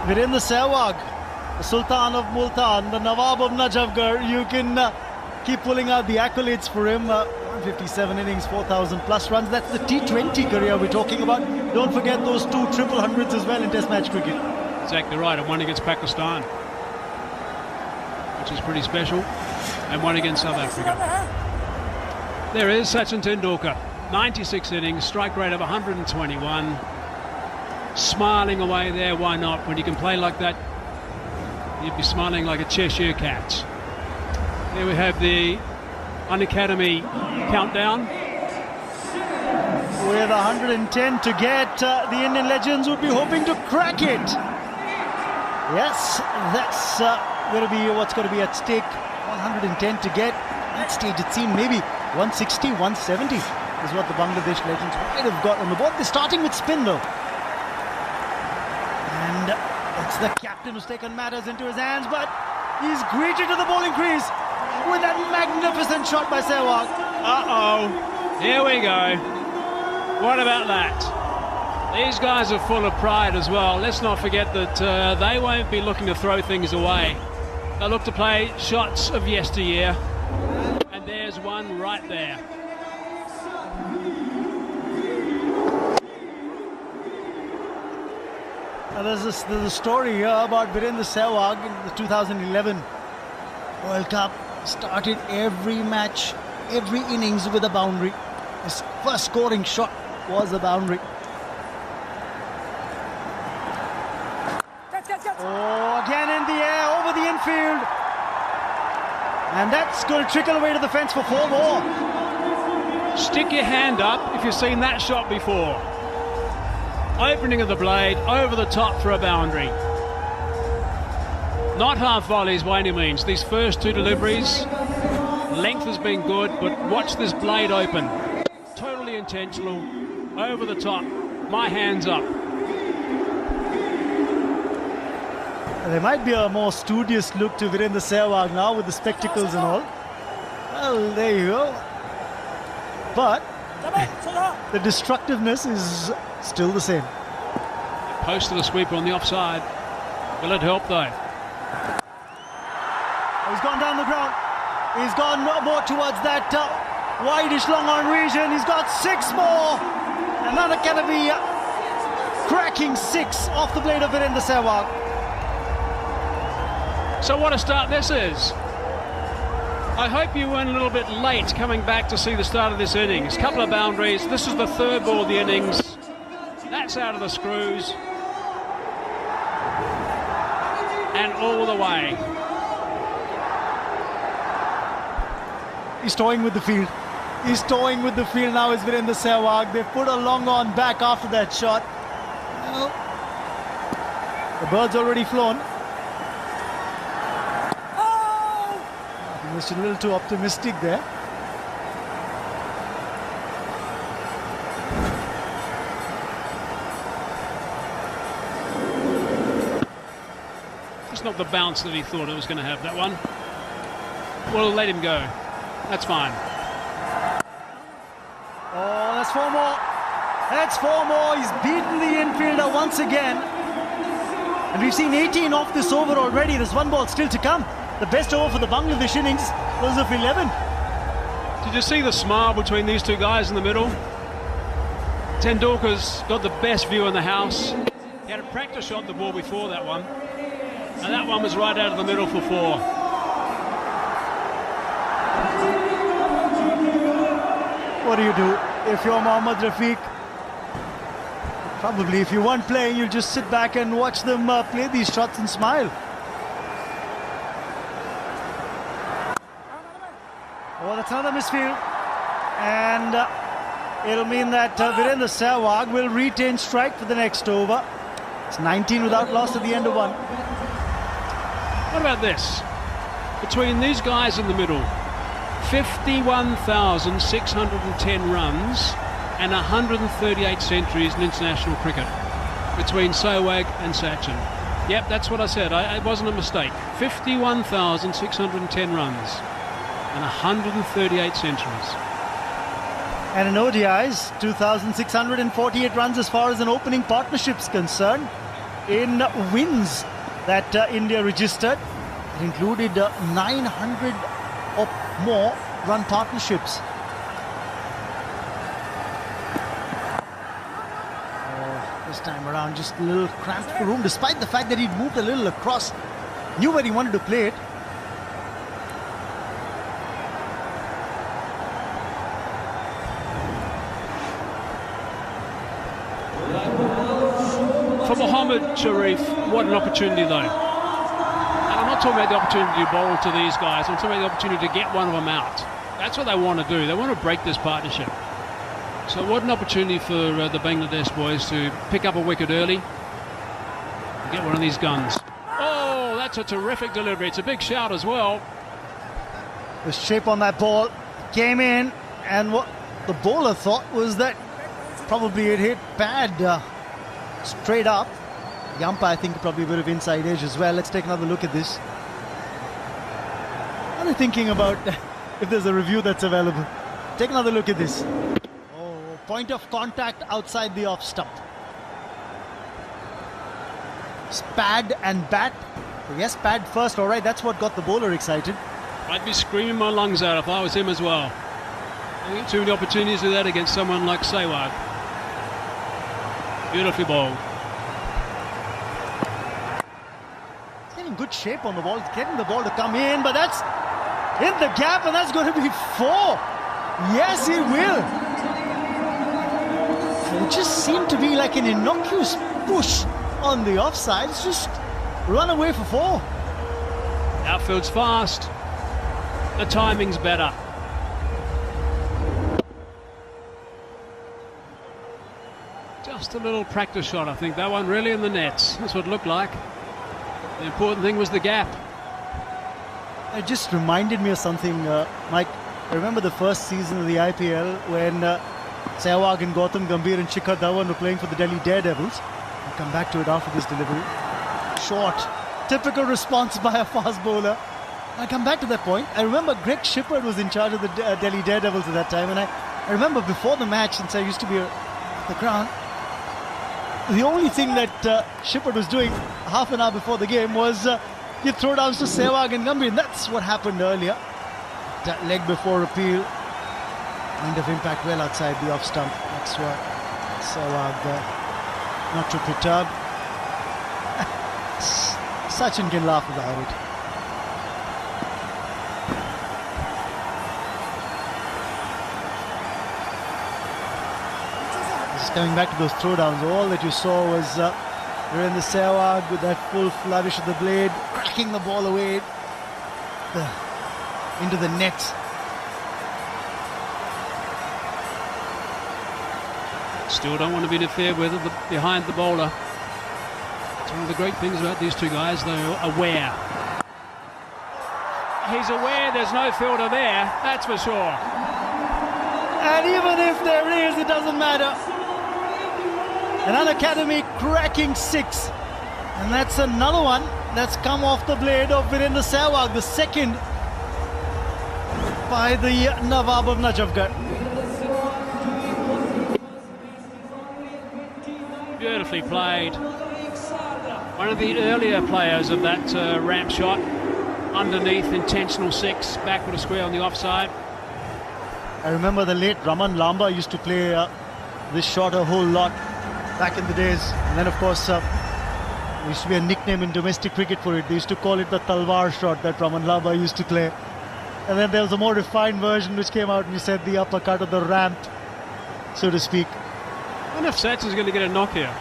Virendra Sehwag, the Sultan of Multan, the Nawab of Najfgఢ. You can keep pulling out the accolades for him. 157 innings, 4,000 plus runs. That's the T20 career we're talking about. Don't forget those 2 triple hundreds as well in Test match cricket. Exactly right, and one against Pakistan, which is pretty special, and one against South Africa. There is Sachin Tendulkar, 96 innings, strike rate of 121. Smiling away there, why not? When you can play like that, you'd be smiling like a Cheshire cat. There we have the Unacademy countdown. With 110 to get, the Indian legends would be hoping to crack it. Yes, that's going to be what's going to be at stake. 110 to get. At that stage, it seemed maybe 160, 170 is what the Bangladesh legends might have got on the board. They're starting with spin though. And it's the captain who's taken matters into his hands, but he's greeted to the bowling crease with that magnificent shot by Sehwag. Uh-oh, here we go. What about that? These guys are full of pride as well. Let's not forget that they won't be looking to throw things away. They'll look to play shots of yesteryear. And there's one right there. There's a story here about Virendra Sehwag in the 2011 World Cup. Started every match, every innings with a boundary. His first scoring shot was a boundary. Oh, again in the air, over the infield. And that's going to trickle away to the fence for 4 more. Stick your hand up if you've seen that shot before. Opening of the blade, over the top for a boundary. Not half volleys by any means. These first 2 deliveries, length has been good, but watch this blade open. Totally intentional, over the top, my hands up. There might be a more studious look to Virendra Sehwag now with the spectacles and all. Well, there you go. But the destructiveness is still the same. Posted a sweeper on the offside. Will it help though? He's gone down the ground. He's gone more towards that wideish long on region. He's got 6 more. And Unacademy cracking 6 off the blade of Virendra Sehwag. So what a start this is. I hope you weren't a little bit late coming back to see the start of this innings. Couple of boundaries. This is the 3rd ball of the innings. That's out of the screws. And all the way. He's toying with the field. He's toying with the field now, is Virendra Sehwag. They put a long on back after that shot. Well, the bird's already flown. Just a little too optimistic there. It's not the bounce that he thought it was going to have, that one. Well, let him go. That's fine. Oh, that's 4 more. That's 4 more. He's beaten the infielder once again. And we've seen 18 off this over already. There's 1 ball still to come. The best over for the Bangladesh innings was of 11. Did you see the smile between these 2 guys in the middle? Tendulkar's got the best view in the house. He had a practice shot the ball before that one. And that one was right out of the middle for 4. What do you do if you're Mohammad Rafiq? Probably if you weren't playing, you'll just sit back and watch them play these shots and smile. Oh, that's another misfield. And it'll mean that Virendra Sehwag will retain strike for the next over. It's 19 without loss at the end of 1. What about this? Between these guys in the middle, 51,610 runs and 138 centuries in international cricket between Sehwag and Sachin. Yep, that's what I said. It wasn't a mistake. 51,610 runs and 138 centuries. And in ODIs, 2,648 runs as far as an opening partnership's concerned. in wins that India registered. It included 900 or more run partnerships. This time around, just a little cramped for room, despite the fact that he'd moved a little across. Knew where he wanted to play it. For Mohammad Sharif, what an opportunity though. And I'm not talking about the opportunity to bowl to these guys, I'm talking about the opportunity to get one of them out. That's what they want to do, they want to break this partnership. So what an opportunity for the Bangladesh boys to pick up a wicket early and get one of these guns. Oh, that's a terrific delivery. It's a big shout as well. The shape on that ball came in, and what the bowler thought was that probably it hit pad straight up. The umpire, I think, probably a bit of inside edge as well. Let's take another look at this. I'm thinking about if there's a review that's available. Take another look at this. Point of contact outside the off stump. It's pad and bat. Yes, pad first. All right, that's what got the bowler excited. I'd be screaming my lungs out if I was him as well. I get too many opportunities to do that against someone like Sehwag. Beautifully bowled. He's getting good shape on the ball. He's getting the ball to come in, but that's in the gap, and that's going to be 4. Yes, he will. It just seemed to be like an innocuous push on the offside. It's just run away for 4. Outfield's fast. The timing's better. Just a little practice shot, I think. That one really in the nets. That's what it looked like. The important thing was the gap. It just reminded me of something, Mike. I remember the first season of the IPL when Sehwag and Gautam Gambhir and Shikhar Dhawan were playing for the Delhi Daredevils. We'll come back to it after this delivery. Short, typical response by a fast bowler. I'll come back to that point. I remember Greg Shipperd was in charge of the Delhi Daredevils at that time, and I remember before the match, since I used to be at the ground, the only thing that Shipperd was doing half an hour before the game was give throwdowns to Sehwag and Gambhir, and that's what happened earlier. That leg before appeal. Kind of impact well outside the off stump. That's what Sehwag not too perturbed. Sachin can laugh about it. Just coming back to those throwdowns, all that you saw was Virendra Sehwag with that full flourish of the blade, cracking the ball away into the net. Still don't want to be interfered with behind the bowler. It's one of the great things about these two guys, they're aware. He's aware there's no fielder there, that's for sure. And even if there is, it doesn't matter. An unacademy cracking 6. And that's another one that's come off the blade of Virendra Sehwag, the second by the Nawab of Najafgarh. Beautifully played. One of the earlier players of that ramp shot. Underneath, intentional 6, backward a square on the offside. I remember the late Raman Lamba used to play this shot a whole lot back in the days. And then, of course, there used to be a nickname in domestic cricket for it. They used to call it the Talwar shot that Raman Lamba used to play. And then there was a more refined version which came out and you said the uppercut of the ramp, so to speak. I wonder if Sachin's going to get a knock here.